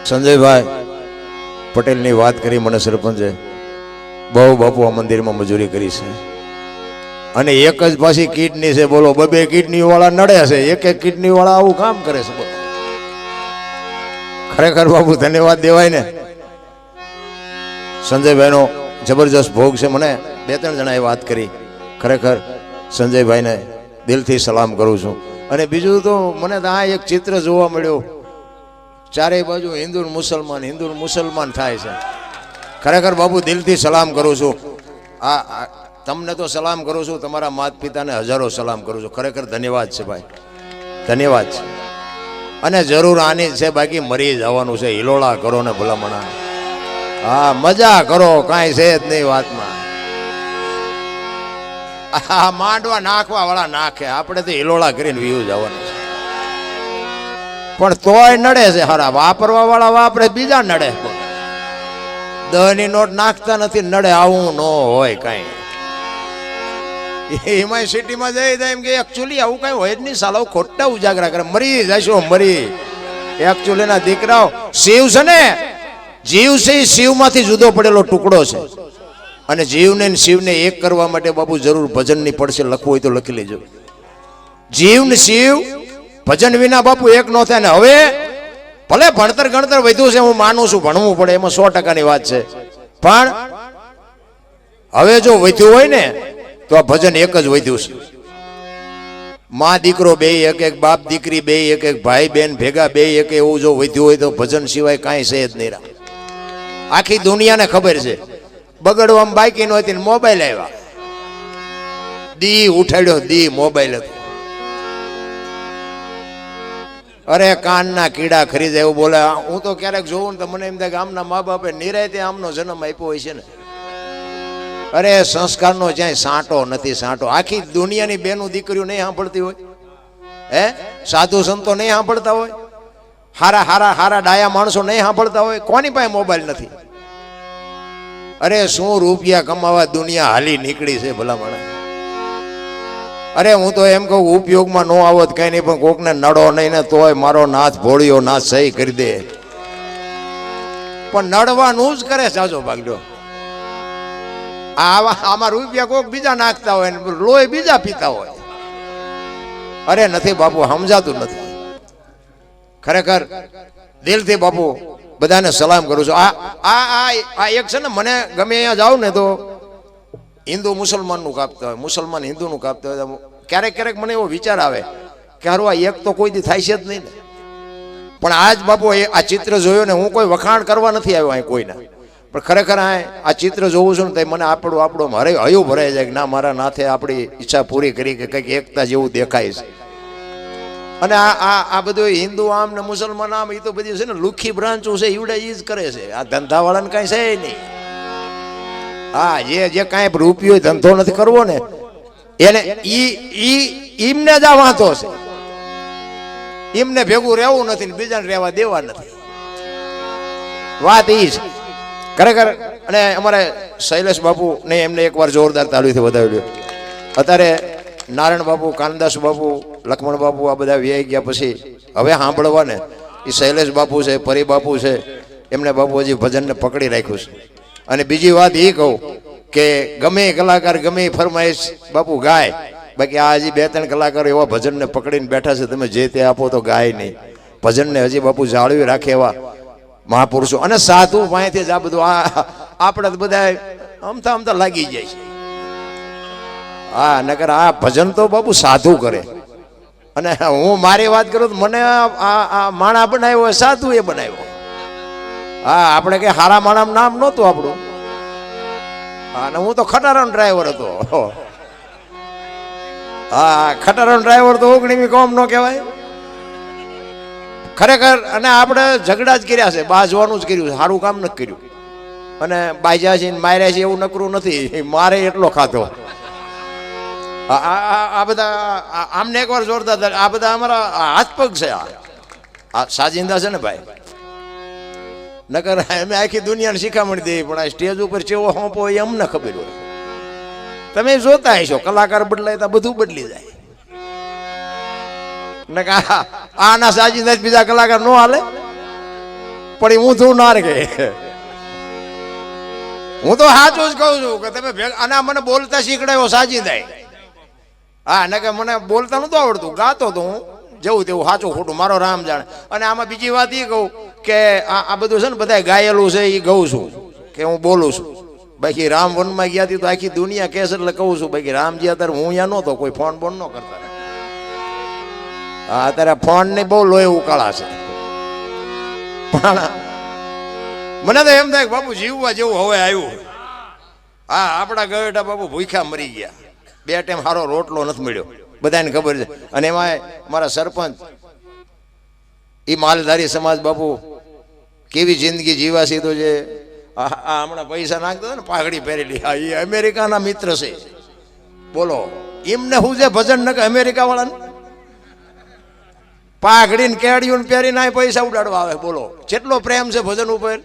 સંજયભાઈ પટેલની વાત કરી મને સરપંચે બહુ બાપુ આ મંદિરમાં મજૂરી કરી છે અને એક જ પાછી કિડની છે બોલો બબે કિડની વાળા નડે છે એક એક કિડની વાળા આવું કામ કરે છે બોલો ખરેખર બાપુ ધન્યવાદ દેવાય ને સંજયભાઈનો જબરજસ્ત ભોગ છે મને બે ત્રણ જણાએ વાત કરી ખરેખર સંજયભાઈને દિલથી સલામ કરું છું અને બીજું તો મને તો આ એક ચિત્ર જોવા મળ્યું ચારે બાજુ હિન્દુ મુસલમાન થાય છે ખરેખર બાપુ દિલથી સલામ કરું છું આ તમને તો સલામ કરું છું તમારા માતા પિતાને હજારો સલામ કરું છું ખરેખર ધન્યવાદ છે ભાઈ ધન્યવાદ છે અને જરૂર આની છે બાકી મરી જવાનું છે હિલોળા કરો ને ભલામણા હા મજા કરો કાંઈ છે જ નહીં વાતમાં આ માંડવા નાખવા વાળા નાખે આપણે તો હિલોળા કરીને વ્યૂ જવાનું છે પણ તોય નડે છે હારા વાપરવા વાળા વાપરે બીજા નડે દહની નોટ નાખતા નથી નડે આવું ન હોય કઈ એમાં સિટીમાં જઈ જાય એમ કે એકચ્યુઅલી આવું કઈ હોય જ નહીં સાલા ખોટા ઉજાગરા કરે મરી જશો મરી એકચ્યુઅલી ના દીકરાઓ શિવ છે ને જીવ છે એ શિવમાંથી જુદો પડેલો ટુકડો છે અને જીવને શિવને એક કરવા માટે બાપુ જરૂર ભજનની પડશે લખવું હોય તો લખી લેજો જીવ ને શિવ ભજન વિના બાપુ એક નો થાય ને હવે ભલે ભણતર ગણતર વધ્યું છે હું માનું છું ભણવું પડે એમાં 100% ની વાત છે પણ હવે જો વધ્યું હોય ને તો આ ભજન એક જ વધ્યું છે માં દીકરો બે એક એક બાપ દીકરી બે એક એક ભાઈ બેન ભેગા બે એક એવું જો વધ્યું હોય તો ભજન સિવાય કાંઈ છે જ નહીં આખી દુનિયાને ખબર છે બગડવામાં બાકી નહોતી મોબાઈલ આવ્યા દી ઉઠાડ્યો દી મોબાઈલ હતો અરે કાનના કીડા ખરીદે એવું બોલે હું તો ક્યારેક જોઉં ને તો મને એમ થાય કે આમના મા બાપે નિરાયતે આમનો જન્મ આપ્યો હોય છે ને અરે સંસ્કારનો જ્યાં સાંટો નથી સાંટો આખી દુનિયાની બેનું દીકરીઓ નહીં સાંભળતી હોય હે સાધુ સંતો નહીં સાંભળતા હોય હારા હારા હારા ડાયા માણસો નહીં સાંભળતા હોય કોની પાસે મોબાઈલ નથી અરે શું રૂપિયા કમાવા દુનિયા હાલી નીકળી છે ભલા માણસ અરે હું તો એમ કહું ઉપયોગમાં ન આવત કઈ નહીં પણ કોકને નડો નહીં ને તોય મારો નાથ ભોળિયો નાથ સહી કરી દે પણ નડવાનું જ કરે સાજો ભાગડ્યો આમાં રૂપિયા કોક બીજા નાખતા હોય ને લોહી બીજા પીતા હોય અરે નથી બાપુ સમજાતું નથી ખરેખર દિલથી બાપુ બધાને સલામ કરું છું આ એક છે ને મને ગમે અહીંયા જાઉં ને તો હિન્દુ મુસલમાનનું કાપતા હોય મુસલમાન હિન્દુનું કાપતા હોય ક્યારેક ક્યારેક મને એવો વિચાર આવે કે હારું આ એક તો કોઈથી થાય છે જ નહીં ને પણ આજ બાપુ આ ચિત્ર જોયો ને હું કોઈ વખાણ કરવા નથી આવ્યો અહીં કોઈના પણ ખરેખર આ ચિત્ર જોઉં છું ને તો મને આપણો મારે હયું ભરાઈ જાય કે ના મારા નાથે આપણી ઈચ્છા પૂરી કરી કે કંઈક એકતા જેવું દેખાય છે અને આ બધું હિન્દુ આમ ને મુસલમાન આમ એ તો બધી છે ને લુખી બ્રાન્ચો છે ઈવડા ઈ જ કરે છે આ ધંધાવાળાને કાંઈ છે નહીં હા જે કાંઈ રૂપિયો ધંધો નથી કરવો ને એને ઈમને જ આ વાંધો છે એમને ભેગું રહેવું નથી ને બીજાને રહેવા દેવા નથી વાત ઈ છે ખરેખર અને અમારે શૈલેષ બાપુ ને એમને એકવાર જોરદાર તાળીથી વધાવ્યું અત્યારે નારાયણ બાપુ કાનદાસ બાપુ લક્ષ્મણ બાપુ આ બધા વ્યાઈ ગયા પછી હવે સાંભળવા ને એ શૈલેષ બાપુ છે પરી બાપુ છે એમને બાપુ હજી ભજનને પકડી રાખ્યું છે અને બીજી વાત એ કહું કે ગમે કલાકાર ગમે ફરમાઈશ બાપુ ગાય બાકી આ હજી 2-3 કલાકારો એવા ભજનને પકડીને બેઠા છે તમે જે તે આપો તો ગાય નહીં ભજનને હજી બાપુ જાળવી રાખે એવા મહાપુરુષો અને સાધુ પાસેથી જ આ બધું આપણે બધા અમથા લાગી જાય છે હા નકર આ ભજન તો બાપુ સાધુ કરે અને હું મારી વાત કરું તો મને આ માણા બનાવ્યો સાધુ એ બનાવ્યો હા આપણે કઈ હારા માણા નામ નહોતું આપણું અને હું તો ખટારાનો ડ્રાઈવર હતો હા ખટારાનો ડ્રાઈવર તો ઓગણીમી કોમ નો કહેવાય ખરેખર અને આપણે ઝઘડા જ કર્યા છે બાજવાનું જ કર્યું છે સારું કામ નથી કર્યું અને બાજ્યા છે માર્યા છે એવું નકરું નથી મારે એટલો ખાધો આ બધા આમને એકવાર જોરદાર આ બધા અમારા હાથ પગ છે આ સાજિંદા છે ને ભાઈ નકર અમે આખી દુનિયાને શીખામણ દઈએ પણ આ સ્ટેજ ઉપર ચેવો હોંપો એ અમને ખબર હોય તમે જોતા હશો કલાકાર બદલાય તો બધું બદલી જાય આના સાજી બીજા કલાકાર નો હાલે પણ એ ઊંધું ના રે. હું તો સાચું જ કહું છું કે તમે અને મને બોલતા શીખડાયો સાજી થાય. હા ને કે મને બોલતા નતું આવડતું, ગાતો તો હું જેવું તેવું, સાચું ખોટું મારો રામ જાણે. અને આમાં બીજી વાત એ કહું કે આ બધું છે ને બધા ગાયેલું છે એ કહું છું કે હું બોલું છું. બાકી રામ વનમાં ગયા હતી તો આખી દુનિયા કેસ એટલે કહું છું. બાકી રામજી અત્યારે હું અહીંયા નહોતો, કોઈ ફોન બોન ન કરતા. હા અત્યારે ફોન ને બહુ લોહી ઉકાળા છે. પણ મને તો એમ થાય કે બાપુ જીવવા જેવું હવે આવ્યું. હા આપણા ગયેટા બાપુ ભૂખ્યા મરી ગયા, 2 ટાઈમ સારો રોટલો નથી મળ્યો, બધાને ખબર છે. અને એમાં મારા સરપંચ એ માલધારી સમાજ બાપુ કેવી જિંદગી જીવાશી તો જે હમણાં પૈસા નાખતો ને પાઘડી પહેરેલી, હા એ અમેરિકાના મિત્ર છે. બોલો એમને શું છે ભજન ન કે અમેરિકા વાળાને પાઘડી ને કેડિયું પહેરીને પૈસા ઉડાડવા આવે. બોલો કેટલો પ્રેમ છે ભજન ઉપર.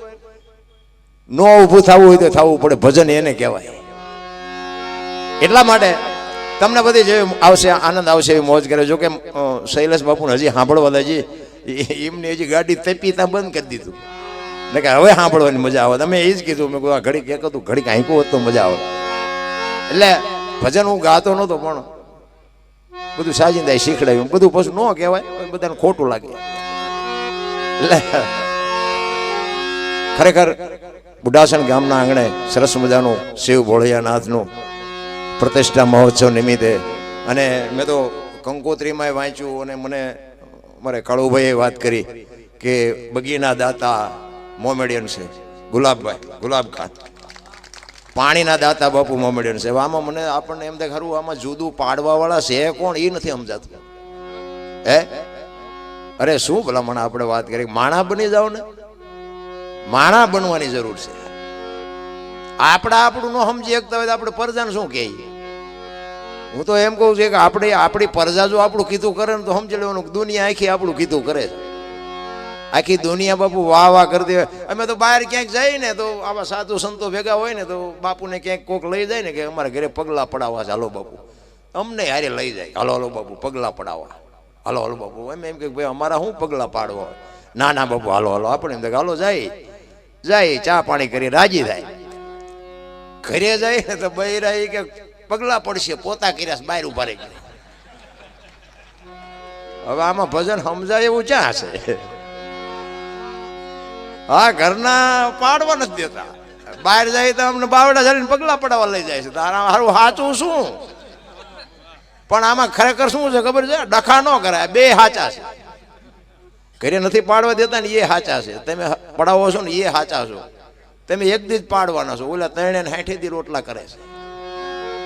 નો ઊભું થવું હોય તો થવું પડે, ભજન એને કહેવાય. એટલા માટે તમને બધી જે આવશે આનંદ આવશે એવી મોજ કરે. જો કે શૈલેષ બાપુને હજી સાંભળવા દેજી, એમને હજી ગાડી તપીતા બંધ કરી દીધું ને કે હવે સાંભળવાની મજા આવે. તમે એ જ કીધું, મેં કહ્યું ઘડીક એક હતું ઘડીક આંકું હોત તો મજા આવે. એટલે ભજન હું ગાતો નહોતો પણ બધું સાજિંદાએ શીખડાયું. બધું પછી ન કહેવાય, બધાને ખોટું લાગે. એટલે ખરેખર બુઢાસણ ગામના આંગણે સરસ મજાનું શિવ ભોળિયાનાથનું પ્રતિષ્ઠા મહોત્સવ નિમિત્તે, અને મેં તો કંકોત્રીમાં વાંચ્યું અને મને મારે કાળુભાઈએ વાત કરી કે બગીના દાતા મોમેડિયન છે ગુલાબભાઈ, ગુલાબખાન પાણીના દાતા બાપુ મોમેડિયન છે. આમાં મને આપણને એમ થાય ખરું આમાં જુદું પાડવા વાળા છે કોણ એ નથી સમજાતું. હે અરે શું ભલા મને આપણે વાત કરી, માણા બની જાવ ને, માણા બનવાની જરૂર છે. આપણું ન સમજી શકતા હોય તો આપણે પરજાને શું કહે. હું તો એમ કહું છું કે આપણી પરજા જો આપણું કીધું કરે ને તો સમજી લેવાનું દુનિયા આખી આપણું કીધું કરે છે. આખી દુનિયા બાપુ વાહ વાહ કરતી હોય. અમે તો બહાર ક્યાંક જઈએ ને તો આવા સાધુ સંતો ભેગા હોય ને તો બાપુને ક્યાંક કોક લઈ જાય ને કે અમારા ઘરે પગલા પડાવવા છે, હાલો બાપુ. અમને હારે લઈ જાય, હાલો હાલો બાપુ પગલા પડાવવા, હાલો હાલો બાપુ. એમ કે ભાઈ અમારા શું પગલા પાડવા હોય. ના ના બાપુ હાલો હાલો. આપણે એમ હાલો જાય ચા પાણી કરી રાજી થાય. ઘરે જાય ને તો બૈરા કે પગલા પડશે, પોતા કર્યા બહાર ઉભા રહી ગયા. હવે આમાં ભજન સમજાય એવું ક્યાં છે. હા ઘરના પાડવા નથી દેતા, બહાર જાય તો અમને બાવડા જાળીને પગલા પડાવવા લઈ જાય છે. તારા સારું સાચું શું? પણ આમાં ખરેખર શું છે ખબર છે? ડખા ન કરાય, બે સાચા છે. ઘરે નથી પાડવા દેતા ને એ સાચા છે, તમે પડાવો છો ને એ સાચા છો. તમે એક દી જ પાડવાના છો, ઓલા 3 ને 60 દી રોટલા કરે છે.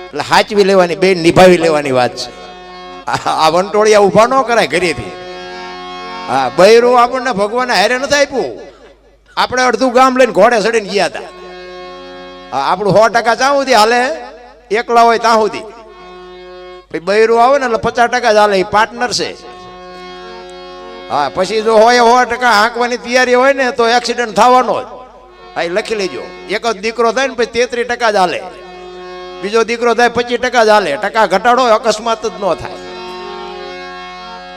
એટલે સાચવી લેવાની, બે નિભાવી લેવાની વાત છે. આ વંટોળિયા ઉભા ન કરાય ઘરેથી. હા બૈરું આપણને ભગવાને હારે નથી આપ્યું. આપણે અડધું ગામ લઈને ઘોડે ચડીને ગયા હતા. આપણું 100% ત્યાં સુધી હાલે, એકલા હોય ત્યાં સુધી. પછી બૈરું આવે ને એટલે 50% જ હાલે, એ પાર્ટનર છે. હા પછી જો હોય 100% હાંકવાની તૈયારી હોય ને તો એક્સિડન્ટ થવાનો જ. હા એ લખી લેજો. એક જ દીકરો થાય ને પછી 33% જ હાલે, બીજો દીકરો થાય 25% જ હાલે. ટકા ઘટાડો અકસ્માત જ ન થાય.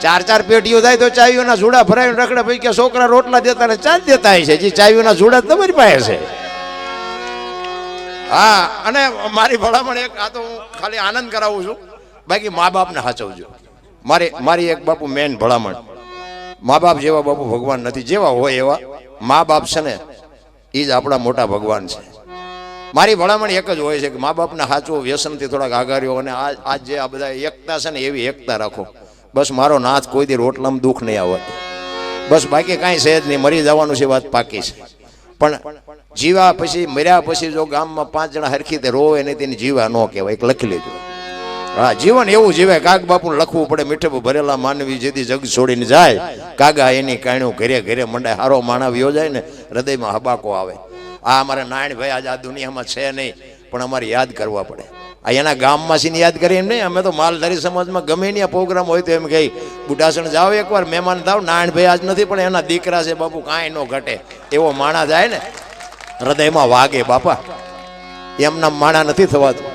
4 પેટીઓ થાય તો ચાવીઓના જુડા ભરાઈને રખડે. પછી કે છોકરા રોટલા દેતા ને ચા દેતા છે, જે ચાવીઓના જુડા તમારી પાસે છે. હા અને મારી ભલામણ એક, આ તો હું ખાલી આનંદ કરાવું છું, બાકી મા બાપને સાચવજો. મારી એક બાપુ મેન ભલામણ, મા બાપ જેવા બાપુ ભગવાન નથી. જેવા હોય એવા મા બાપ છે ને એ જ આપણા મોટા ભગવાન છે. મારી ભલામણ એક જ હોય છે કે મા બાપને સાચવો, વ્યસનથી થોડાક આગાર્યો. અને આજ જે આ બધા એકતા છે ને એવી એકતા રાખો. બસ મારો નાથ કોઈ દી રોટલામાં દુઃખ નહીં આવે, બસ બાકી કાંઈ છે જ નહીં. મરી જવાનું છે વાત પાકી છે. પણ જીવા પછી મર્યા પછી જો ગામમાં 5 જણા હરખી રીતે રોવે નહીં તેની જીવા ન કહેવાય, એક લખી લેજો. હા જીવન એવું જીવાય. કાગ બાપુને લખવું પડે, મીઠે ભરેલા માનવી જેથી જગ છોડીને જાય, કાગા એની કાણ્યું ઘરે ઘરે મંડાય. હારો માણા વ્યો જાય ને હૃદયમાં હબાકો આવે. આ અમારા નારાયણભાઈ આજ આ દુનિયામાં છે નહીં, પણ અમારે યાદ કરવા પડે. આ એના ગામમાં સીને યાદ કરીએ નહીં. અમે તો માલધારી સમાજમાં ગમે ત્યાં પ્રોગ્રામ હોય તો એમ કહી બુઢાસણ જાઓ એકવાર મહેમાન થાવ, નારાયણભાઈ આજ નથી પણ એના દીકરા છે બાપુ, કાંઈ ન ઘટે. એવો માણા જાય ને હૃદયમાં વાગે બાપા. એમના માણા નથી થવાતું.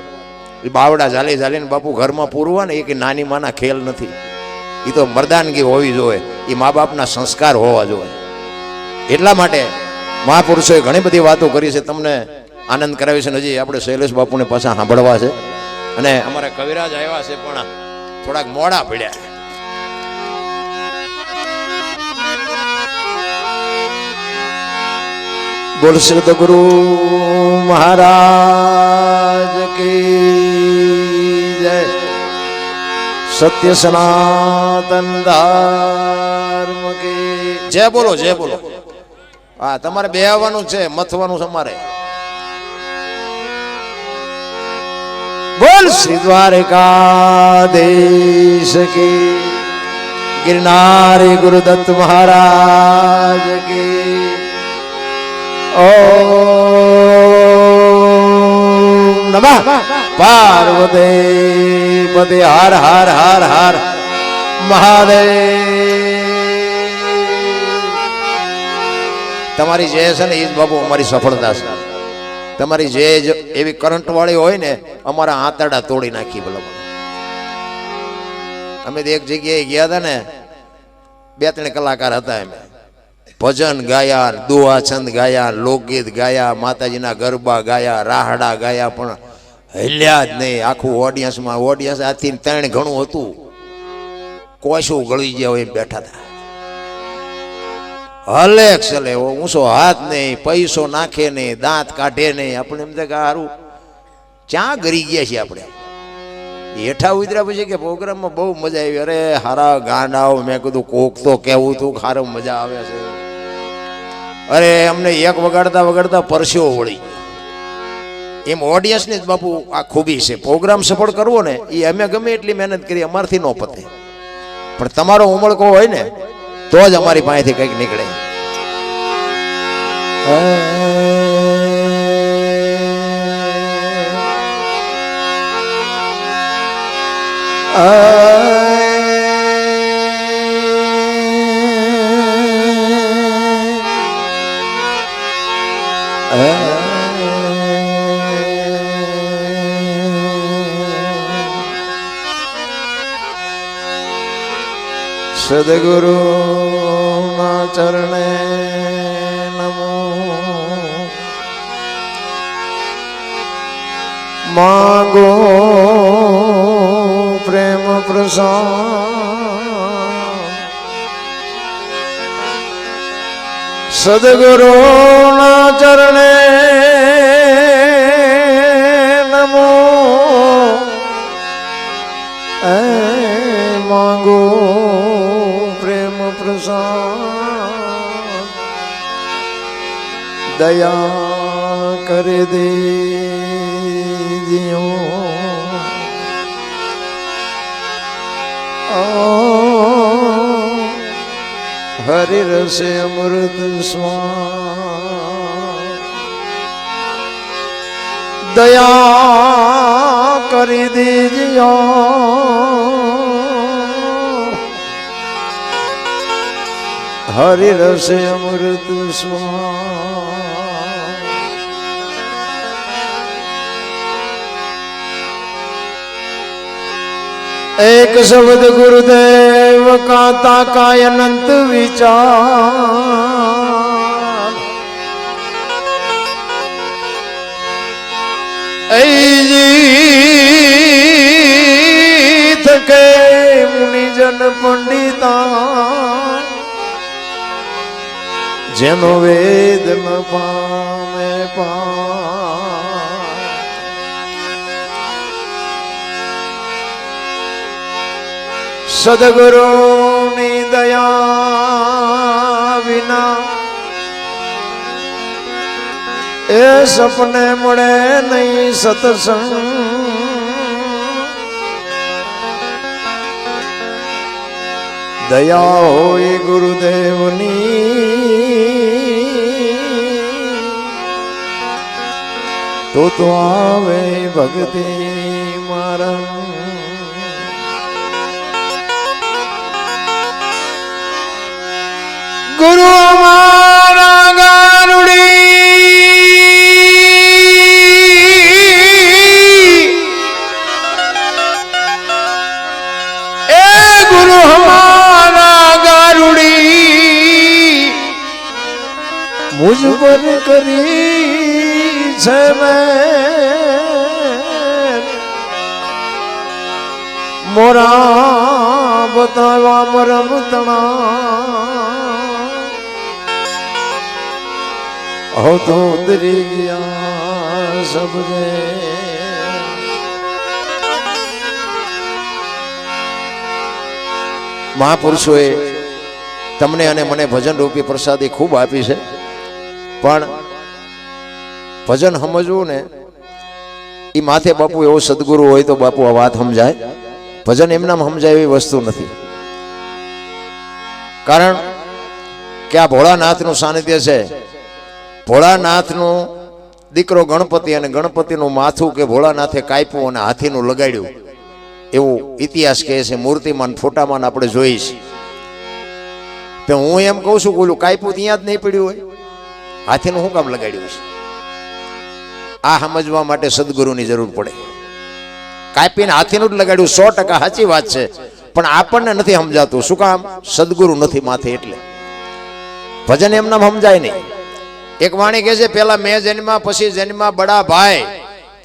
બાવડા ઝાલી ઝાલીને બાપુ ઘરમાં પૂરવા ને એ કે નાની માના ખેલ નથી. એ તો મર્દાનગી હોવી જોઈએ, એ મા બાપના સંસ્કાર હોવા જોઈએ. એટલા માટે મહાપુરુષોએ ઘણી બધી વાતો કરી છે, તમને આનંદ કરાવી છે. હજી આપણે શૈલેષ બાપુને પાછા સાંભળવા છે અને અમારા કવિરાજ આવ્યા છે પણ થોડાક મોડા પડ્યા. બોલ સદગુરુ મહારાજ કી જય. સત્ય સનાતન ધર્મ કી જય. બોલો જય બોલો. હા, તમારે બે આવવાનું છે, મથવાનું છે અમારે. બોલ શ્રી દ્વારકાધીશ કી, गिरनारी गुरुदत्त महाराज की. ओम नमः पार्वती पति हर हर हर हर महादेव. તમારી જે છે ને એ જ બાબુ અમારી સફળતા છે. તમારી જે એવી કરંટ વાળી હોય ને અમારા આંતરડા તોડી નાખી. બોલો, અમે એક જગ્યાએ ગયા હતા ને, 2-3 કલાકાર હતા. એમ ભજન ગાયા, દુઆ છંદ ગાયા, લોકગીત ગાયા, માતાજીના ગરબા ગાયા, રાહડા ગાયા, પણ હલ્યા જ નહીં. આખું ઓડિયન્સમાં ઓડિયન્સ આથી 3 ઘણું હતું. કોશું ગળી ગયા હોય એમ બેઠા હતા. હલે ચલે ઊંચો હાથ નહીં, પૈસો નાખે નહીં, દાંત કાઢે નહીં. આપણે એમ કે સારું ક્યાં ગરી ગયા છીએ આપણે. હેઠા ઉતર્યા પછી કે પ્રોગ્રામમાં બહુ મજા આવી. અરે હારા ગાંડાઓ, મેં કીધું કોક તો કેવું તું, ખારું મજા આવે છે. અરે અમને એક વગાડતા વગાડતા પરસ્યો વળી. એમ ઓડિયન્સની જ બાપુ આ ખૂબી છે. પ્રોગ્રામ સફળ કરવો ને એ અમે ગમે એટલી મહેનત કરી અમારથી ન પતે, પણ તમારો ઉમળકો હોય ને તો જ અમારી પાસેથી કંઈક નીકળે. સદગુરુ ના ચરણે નમો. માંગો પ્રેમ પ્રસાદ, સદગુરુ ના ચરણે નમો. માંગો પ્રેમ પ્રસાદ, દયા કરી દેજો. હરિ રસે અમૃત સ્વાદ, દયા કરી દેજો. હરિ રસે અમૃત સ્વાદ. એક શબ્દ ગુરુદેવ કા તાકાય અનંત વિચાર. એજી થકે મુનિજન પંડિતા, જેનો વેદ ન પામે પા. સદગુરુની દયા વિના એ સપને મળે નહીં સત્સંગ. દયા હોય ગુરુદેવની તો આવે ભક્તિ મારા. ગુરુ અમારા ગારુડી, એ ગુરુ અમારા ગારુડી, મુજ પર કરી છે મોરા બતાવા મરમ તણા હો તો ઉતરી ગયા સબરે મહાપુરુષોએ તમને અને મને ભજન રૂપી પ્રસાદી ખૂબ આપી છે, પણ ભજન સમજવું ને એ માથે બાપુ એવો સદગુરુ હોય તો બાપુ આ વાત સમજાય. ભજન એમનામ સમજાય એવી વસ્તુ નથી. કારણ કે આ ભોળાનાથનું સાનિધ્ય છે. ભોળાનાથનું દીકરો ગણપતિ અને ગણપતિનું માથું કે ભોળાનાથે કાપ્યું અને હાથીનું લગાડ્યું એવું ઇતિહાસ કહે છે. મૂર્તિમાન ફોટામાં આપણે જોઈ છે. તો હું એમ કહું છું કે ઓલું કાપ્યું ત્યાં જ નહીં પડ્યું હોય, હાથીનું શું કામ લગાડ્યું છે? આ સમજવા માટે સદગુરુની જરૂર પડે. કાપીને હાથીનું જ લગાડ્યું 100% સાચી વાત છે, પણ આપણને નથી સમજાતું. શું કામ? સદગુરુ નથી માથે. એટલે ભજન એમનામ સમજાય નહીં. એક વાણી કહે છે, પેલા મેં જન્મા પછી જન્મા બડા ભાઈ,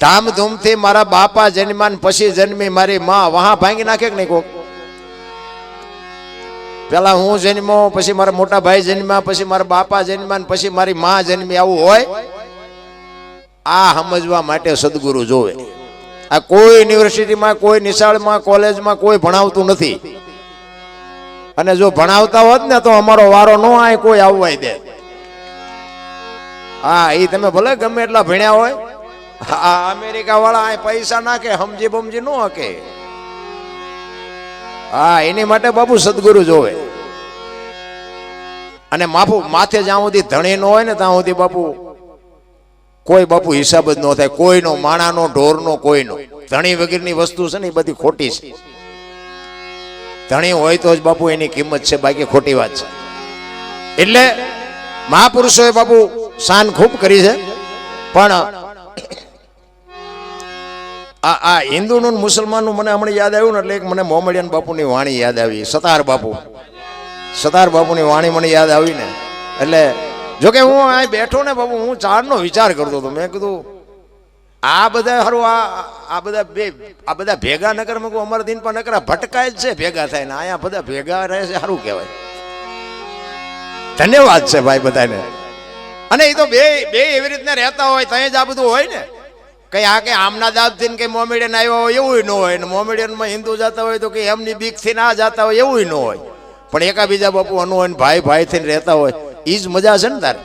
ધામધૂમથી મારા બાપા જન્મા પછી જન્મી મારી માં. વહા ભાંગી નાખે કે નહીં કોક? પેલા હું જન્મો, પછી મારા મોટા ભાઈ જન્મ્યા, પછી મારા બાપા જન્મ્યા, પછી મારી માં જન્મી, આવું હોય? આ સમજવા માટે સદગુરુ જોવે. આ કોઈ યુનિવર્સિટીમાં, કોઈ નિશાળમાં, કોલેજમાં કોઈ ભણાવતું નથી. અને જો ભણાવતા હોત ને તો અમારો વારો ન આય કોઈ આવવાય દે. હા, એ તમે ભલે ગમે એટલા ભણ્યા હોય, આ અમેરિકા વાળા આ પૈસા નાખે, સમજી બમજી ન હકે. હા, એની માટે બાપુ સદગુરુ જોવે. અને માથે જ્યાં સુધી ધણી નો હોય ને ત્યાં સુધી બાપુ કોઈ બાપુ હિસાબ જ ન થાય. કોઈનો, માણાનો, ઢોરનો, કોઈનો. ધણી વગેરેની વસ્તુ છે ને એ બધી ખોટી છે. ધણી હોય તો જ બાપુ એની કિંમત છે, બાકી ખોટી વાત છે. એટલે મહાપુરુષોએ બાપુ શાન ખૂબ કરી છે. પણ આ હિન્દુનું મુસલમાનનું મને હમણાં યાદ આવ્યું ને એટલે એક મને મોહમ્મડિયન બાપુની વાણી યાદ આવી. સતાર બાપુની વાણી મને યાદ આવી ને એટલે જોકે હું અહીં બેઠો ને બાપુ, હું ચારનો વિચાર કરતો હતો. મેં કીધું આ બધા હારું આ બધા ભેગા નગર માં અમારા દિન પર નકરા ભટકાય જ છે ભેગા થાય ને. અહીંયા બધા ભેગા રહે છે, સારું કહેવાય. ધન્યવાદ છે ભાઈ બધાને. અને એ તો બે એવી રીતના રહેતા હોય ત્યાં જ આ બધું હોય ને. કઈ આ કઈ આમના દાબ થી કઈ મોમેડિયન આવ્યા હોય એવું ન હોય ને. મોમેડિયન માં હિન્દુ જતા હોય તો કઈ એમની બીક થી ના જતા હોય એવું ન હોય. પણ એકાબીજા બાપુ અનુ હોય ભાઈ થઈને રહેતા હોય, એ જ મજા છે ને તારે.